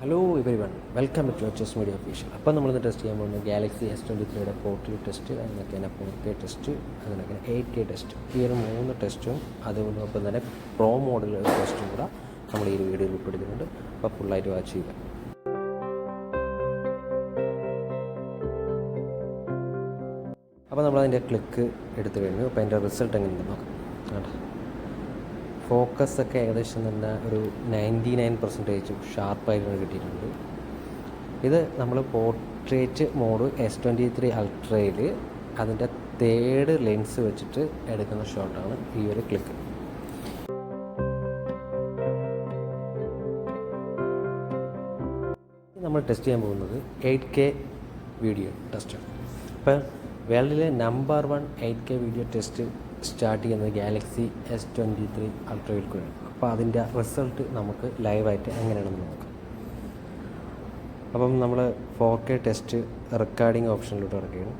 Hello everyone, welcome to chess media official. അപ്പോൾ നമ്മളിന്ന് test ചെയ്യാൻ പോകുന്നത് ഗാലക്സി S23 പോർട്ടൽ ടെസ്റ്റ്, അതിനൊക്കെ തന്നെ 4K ടെസ്റ്റ്, അതിനൊക്കെ 8K ടെസ്റ്റ്. ഈ ഒരു 3 ടെസ്റ്റും അതുകൊണ്ടൊപ്പം തന്നെ പ്രോ മോഡൽ ടെസ്റ്റും കൂടെ നമ്മൾ ഈ ഒരു വീഡിയോയിൽ ഉൾപ്പെടുത്തുന്നുണ്ട്. അപ്പോൾ ഫുള്ളായിട്ട് വാച്ച് ചെയ്യുക. അപ്പോൾ നമ്മളതിൻ്റെ ക്ലിക്ക് എടുത്തു കഴിഞ്ഞു. അപ്പോൾ അതിൻ്റെ റിസൾട്ട് എങ്ങനെയുണ്ടെന്ന് നോക്കാം. ഫോക്കസ് ഒക്കെ ഏകദേശം തന്നെ ഒരു 99% ഷാർപ്പായിട്ട് കിട്ടിയിട്ടുണ്ട്. ഇത് നമ്മൾ പോർട്രേറ്റ് മോഡ് S23 അൾട്രയിൽ അതിൻ്റെ 3rd ലെൻസ് വെച്ചിട്ട് എടുക്കുന്ന ഷോട്ടാണ് ഈ ഒരു ക്ലിക്ക്. നമ്മൾ ടെസ്റ്റ് ചെയ്യാൻ പോകുന്നത് 8K വീഡിയോ ടെസ്റ്റാണ്. അപ്പോൾ വേൾഡിലെ number 1 8K video test start ചെയ്യുന്നത് ഗാലക്സി S23 അൾട്രയിൽ കൂടെയാണ്. അപ്പോൾ അതിൻ്റെ റിസൾട്ട് നമുക്ക് ലൈവായിട്ട് എങ്ങനെയാണെന്ന് നോക്കാം. അപ്പം നമ്മൾ 4K ടെസ്റ്റ് റെക്കോർഡിംഗ് ഓപ്ഷനിലോട്ട് ഇറക്കുകയാണ്.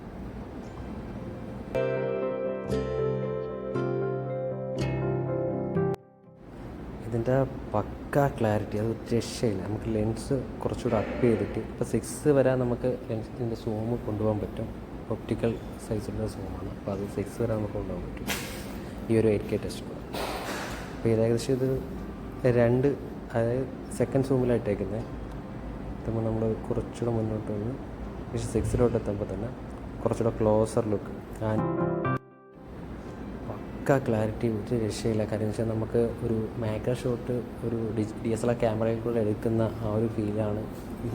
ഇതിൻ്റെ പക്ക ക്ലാരിറ്റി, അത് രക്ഷയില്ല. നമുക്ക് ലെൻസ് കുറച്ചുകൂടെ അപ്പ് ചെയ്തിട്ട് ഇപ്പോൾ 6 വരെ നമുക്ക് ലെൻസിൻ്റെ സൂം കൊണ്ടുപോകാൻ പറ്റും. ഒപ്റ്റിക്കൽ സൈസിലുള്ള സൂമാണ്. അപ്പോൾ അത് 6 വരെ നമുക്ക് കൊണ്ടുപോകാൻ പറ്റും ഈ ഒരു 8K ടെസ്റ്റ്. അപ്പോൾ ഇത് ഏകദേശം ഇത് 2, അതായത് സെക്കൻഡ് സൂമിലായിട്ടേക്കുന്നത്. എത്തുമ്പോൾ നമ്മൾ കുറച്ചുകൂടെ മുന്നോട്ട് വന്ന് 6 എത്തുമ്പോൾ തന്നെ കുറച്ചുകൂടെ ക്ലോസർ ലുക്ക്, പക്ക ക്ലാരിറ്റി, ഒരു രക്ഷയില്ല. കാര്യം വെച്ചാൽ നമുക്ക് ഒരു മാക്രോ ഷോട്ട് ഒരു DSLR ക്യാമറയിൽ കൂടെ എടുക്കുന്ന ആ ഒരു ഫീലാണ്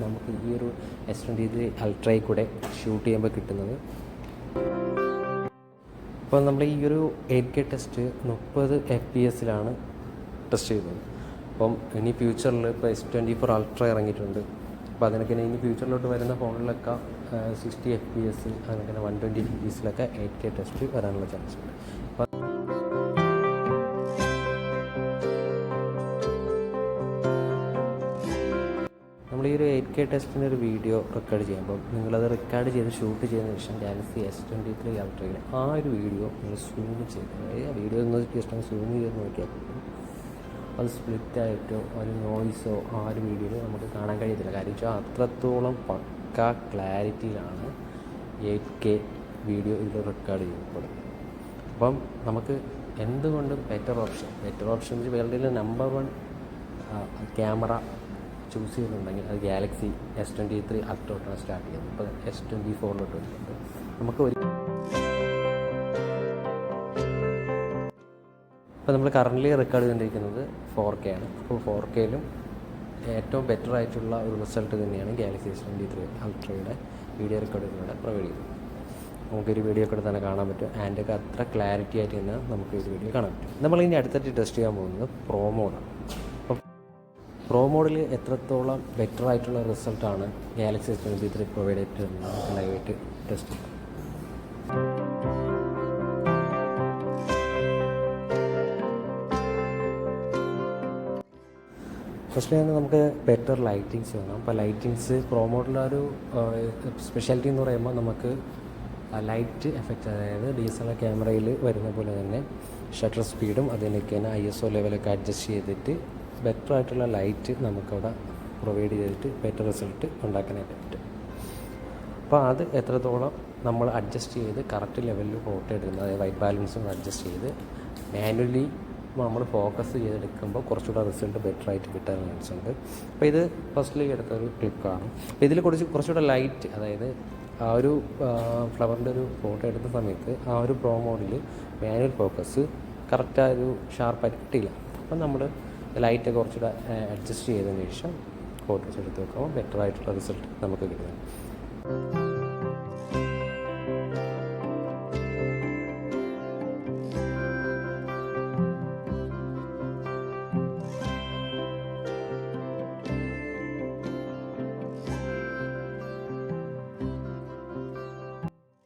നമുക്ക് ഈ ഒരു S23 അൾട്രയിൽ കൂടെ ഷൂട്ട് ചെയ്യുമ്പോൾ കിട്ടുന്നത്. അപ്പോൾ നമ്മൾ ഈ ഒരു 8K ടെസ്റ്റ് 30 FPS ടെസ്റ്റ് ചെയ്തത്. അപ്പം ഇനി ഫ്യൂച്ചറിൽ ഇപ്പോൾ S24 അൾട്ര ഇറങ്ങിയിട്ടുണ്ട്. അപ്പോൾ അതിനൊക്കെ ഇനി ഫ്യൂച്ചറിലോട്ട് വരുന്ന ഫോണിലൊക്കെ 60 FPS, അങ്ങനെ 120 FPSലൊക്കെ 8K ടെസ്റ്റ് വരാനുള്ള ചാൻസ് ഉണ്ട്. നമ്മൾ ഈ ഒരു 8K ടെസ്റ്റിൻ്റെ ഒരു വീഡിയോ റെക്കോർഡ് ചെയ്യുമ്പോൾ നിങ്ങളത് റെക്കോർഡ് ചെയ്ത് ഷൂട്ട് ചെയ്തതിന് ശേഷം ഗാലക്സി S23 അൾട്രയിൽ ആ ഒരു വീഡിയോ നിങ്ങൾ സൂം ചെയ്ത്, ആ വീഡിയോ ഒന്ന് ജസ്റ്റ് സൂം ചെയ്ത് നോക്കിയാൽ അത് സ്പ്ലിറ്റായിട്ടോ ഒരു നോയ്സോ ആ ഒരു വീഡിയോയിൽ നമുക്ക് കാണാൻ കഴിയത്തില്ല. കാര്യം വെച്ചാൽ അത്രത്തോളം പക്ക ക്ലാരിറ്റിയിലാണ് 8K വീഡിയോ ഇതിൽ റെക്കോർഡ് ചെയ്യപ്പെടുന്നത്. അപ്പം നമുക്ക് എന്തുകൊണ്ടും ബെറ്റർ ഓപ്ഷൻ വേൾഡിലെ നമ്പർ 1 ക്യാമറ ചൂസ് ചെയ്യുന്നുണ്ടെങ്കിൽ അത് ഗാലക്സി S23 അൾട്രോട്ടാണ് സ്റ്റാർട്ട് ചെയ്യുന്നത്. ഇപ്പോൾ S24 വരുന്നുണ്ട്. നമുക്ക് ഇപ്പോൾ നമ്മൾ കറൻ്റ്ലി റെക്കോർഡ് ചെയ്തുകൊണ്ടിരിക്കുന്നത് 4K ആണ്. അപ്പോൾ 4Kയിലും ഏറ്റവും ബെറ്റർ ആയിട്ടുള്ള ഒരു റിസൾട്ട് തന്നെയാണ് ഗാലക്സി S23 അൾട്രയുടെ വീഡിയോ റെക്കോർഡിങ്ങിലൂടെ പ്രൊവൈഡ് ചെയ്യുന്നത്. നമുക്കൊരു വീഡിയോ ഒക്കെ തന്നെ കാണാൻ പറ്റും. ആൻഡൊക്കെ അത്ര ക്ലാരിറ്റി ആയിട്ട് തന്നെ നമുക്ക് ഒരു വീഡിയോ കാണാൻ പറ്റും. നമ്മളിനി അടുത്തായിട്ട് ടെസ്റ്റ് ചെയ്യാൻ പോകുന്നത് പ്രോ മോഡാണ്. പ്രോ മോഡിൽ എത്രത്തോളം ബെറ്റർ ആയിട്ടുള്ള റിസൾട്ടാണ് ഗാലക്സി S23 പ്രൊവൈഡ് ചെയ്തിട്ടുള്ളത് ലൈവായിട്ട് ടെസ്റ്റ് ചെയ്യാം. ഫസ്റ്റ് തന്നെ നമുക്ക് ബെറ്റർ ലൈറ്റിങ്സ് വേണം. അപ്പോൾ ലൈറ്റിങ്സ് പ്രോ മോഡിലെ ഒരു സ്പെഷ്യാലിറ്റി എന്ന് പറയുമ്പോൾ നമുക്ക് ലൈറ്റ് എഫക്റ്റ്, അതായത് DSLR ക്യാമറയിൽ വരുന്ന പോലെ തന്നെ ഷട്ടർ സ്പീഡും അതിനൊക്കെ തന്നെ ISO ലെവലൊക്കെ അഡ്ജസ്റ്റ് ചെയ്തിട്ട് ബെറ്റർ ആയിട്ടുള്ള ലൈറ്റ് നമുക്കവിടെ പ്രൊവൈഡ് ചെയ്തിട്ട് ബെറ്റർ റിസൾട്ട് ഉണ്ടാക്കാനായിട്ട് പറ്റും. അപ്പോൾ അത് എത്രത്തോളം നമ്മൾ അഡ്ജസ്റ്റ് ചെയ്ത് കറക്റ്റ് ലെവലിൽ ഫോട്ടോ എടുക്കുന്നത്, അതായത് വൈറ്റ് ബാലൻസും അഡ്ജസ്റ്റ് ചെയ്ത് മാനുവലി നമ്മൾ ഫോക്കസ് ചെയ്തെടുക്കുമ്പോൾ കുറച്ചുകൂടെ റിസൾട്ട് ബെറ്റർ ആയിട്ട് കിട്ടാൻ ചാൻസ് ഉണ്ട്. അപ്പോൾ ഇത് ഫസ്റ്റിൽ എടുത്തൊരു ക്ലിക്കാണ്. അപ്പോൾ ഇതിൽ കുറച്ചുകൂടെ ലൈറ്റ്, അതായത് ആ ഒരു ഫ്ലവറിൻ്റെ ഒരു ഫോട്ടോ എടുത്ത സമയത്ത് ആ ഒരു പ്രോ മോഡിൽ മാനുവൽ ഫോക്കസ് കറക്റ്റായ ഒരു ഷാർപ്പായിട്ട് കിട്ടിയില്ല. അപ്പം നമ്മൾ ലൈറ്റൊക്കെ കുറച്ചുകൂടെ അഡ്ജസ്റ്റ് ചെയ്തതിന് ശേഷം ഫോട്ടോസ് എടുത്ത് വെക്കുമ്പോൾ ബെറ്റർ ആയിട്ടുള്ള റിസൾട്ട് നമുക്ക് കിട്ടുന്നത്.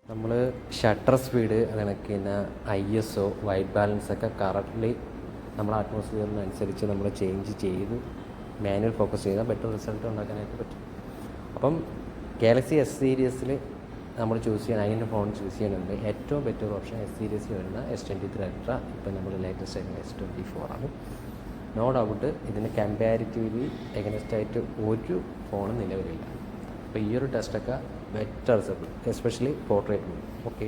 നമ്മൾ ഷട്ടർ സ്പീഡ്, അതിനൊക്കെ തന്നെ ISO, വൈറ്റ് ബാലൻസ് ഒക്കെ കറക്റ്റ്ലി നമ്മൾ അറ്റ്മോസ്ഫിയറിനനുസരിച്ച് നമ്മൾ ചേഞ്ച് ചെയ്ത് മാനുവൽ ഫോക്കസ് ചെയ്താൽ ബെറ്റർ റിസൾട്ട് ഉണ്ടാക്കാനായിട്ട് പറ്റും. അപ്പം ഗാലക്സി S സീരീസിൽ നമ്മൾ ചൂസ് ചെയ്യാൻ, അതിൻ്റെ ഫോൺ ചൂസ് ചെയ്യാനുണ്ട്. ഏറ്റവും ബെറ്റർ ഓപ്ഷൻ S സീരീസിൽ വരുന്ന S23 അൾട്ര. ഇപ്പം നമ്മൾ ലേറ്റസ്റ്റ് ആയിട്ട് S24 ആണ്. നോ ഡൗട്ട് ഇതിന് കമ്പാരിറ്റീവ്ലി എഗനസ്റ്റ് ആയിട്ട് ഒരു ഫോണും നിലവിലില്ല. അപ്പോൾ ഈ ഒരു ടെസ്റ്റൊക്കെ better result, especially portrait mode. Okay.